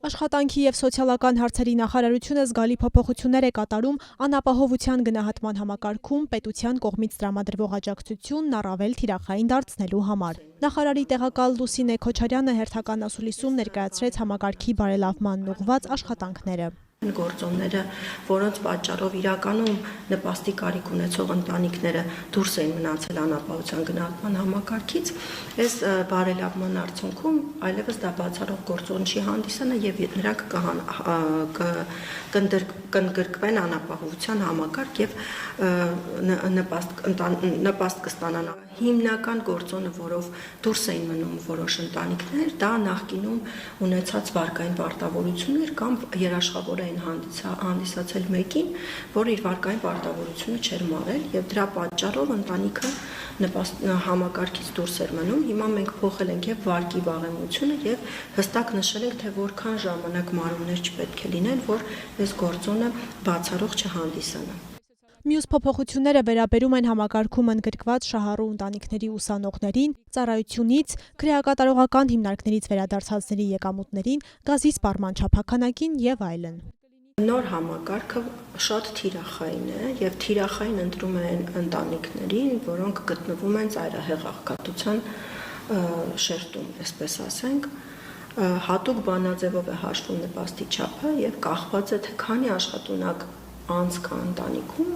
Աշխատանքի և սոցիալական հարցերի նախարարությունը զգալի փոփոխություններ է կատարում անապահովության գնահատման համակարգում պետության կողմից տրամադրվող աջակցությունն առավել թիրախային դարձնելու համար։ Նախարարի տեղակալ Լուսինե Քոչարյանը հերթական ասուլիսում ներկայացրեց համակարգի բարելավմանն ուղղված աշխատանքները։ Գործոնները, որոնց պատճառով իրականում նպաստի կարիք ունեցող ընտանիքները դուրս էին մնացել անապահովության գնահատման համակարգից, այս բարելավման արդյունքում այլևս դա բացառող գործոն չի հանդիսանա եւ նրանք կընդգրկվեն անապահովության համակարգ եւ նպաստ կստանան։ Հիմնական գործոնը, որով դուրս էին մնում որոշ ընտանիքներ, դա նախկինում ունեցած վարկային պարտավորություններ կամ երաշխավոր էին հանդիսացել մեկին, որը իր վարկային պարտավորությունը չէր մարել եւ դրա պատճառով ընտանիքը համակարգից դուրս էր մնում։ Հիմա մենք փոխել ենք եւ վարկի վաղեմությունը եւ հստակ նշել ենք, թե որքան ժամանակ մարումներ չպետք է լինեն, որ այս գործոնը բացառող չհանդիսանա։ Մյուս փոփոխությունները վերաբերում են համակարգում ընդգրկված շահառու ընտանիքների ուսանողներին, ծառայությունից, քրեակատարողական հիմնարկներից վերադարձածների եկամուտներին, գազի սպառման չափաքանակին եւ այլն։ Նոր համակարգը շատ թիրախային է եւ թիրախային ընտրում են ընտանիքներին, որոնք գտնվում են ծայրահեղ աղքատության շերտում, այսպես ասենք, հատուկ բանաձևով է հաշվում նպաստի չափը եւ կախված է թե քանի աշխատունակ անձ կա ընտանիքում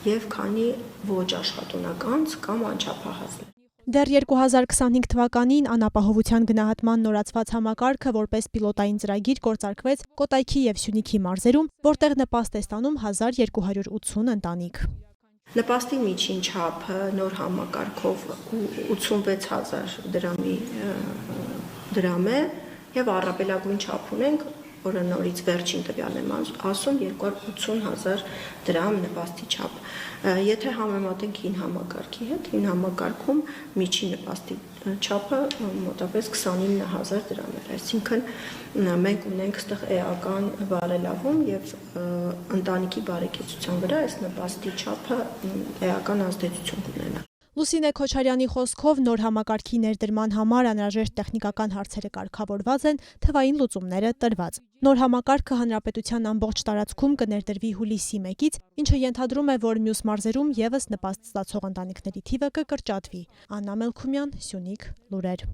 եւ քանի ոչ աշխատունակ անձ կամ անչափահասներ։ Դեռ 2025 թվականին անապահովության գնահատման նորացված համակարգը որպես պիլոտային ծրագիր գործարկվեց Կոտայքի եւ Սյունիքի մարզերում, որտեղ նպաստ է ստանում 1280 ընտանիք։ Նպաստի միջին չափը նոր համակարգով 86,000 դրամ է եւ առավելագույն չափ ունենք, որը նորից վերջին տվյալն եմ ասում 280,000 դրամ նպաստի չափ։ Եթե համեմատենք հին համակարգի հետ, հին համակարգում միջին նպաստի չափը մոտավորապես 29,000 դրամ էր, այսինքն մենք ունենք այստեղ էական բարելավում եւ ընտանիքի բարեկեցության վրա այս նպաստի չափը էական ազդեցություն կունենա։ Լուսինե Քոչարյանի խոսքով նոր համակարգի ներդրման համար անհրաժեշտ տեխնիկական հարցերը կարգավորված են, թվային լուծումները տրված։ Նոր համակարգը հանրապետության ամբողջ տարածքում կներդրվի հուլիսի 1-ից, ինչը ենթադրում է, որ մյուս մարզերում եւս նպաստ ստացող ընտանիքների թիվը կկրճատվի։ Աննա Մելքումյան, Սյունիք, լուրեր։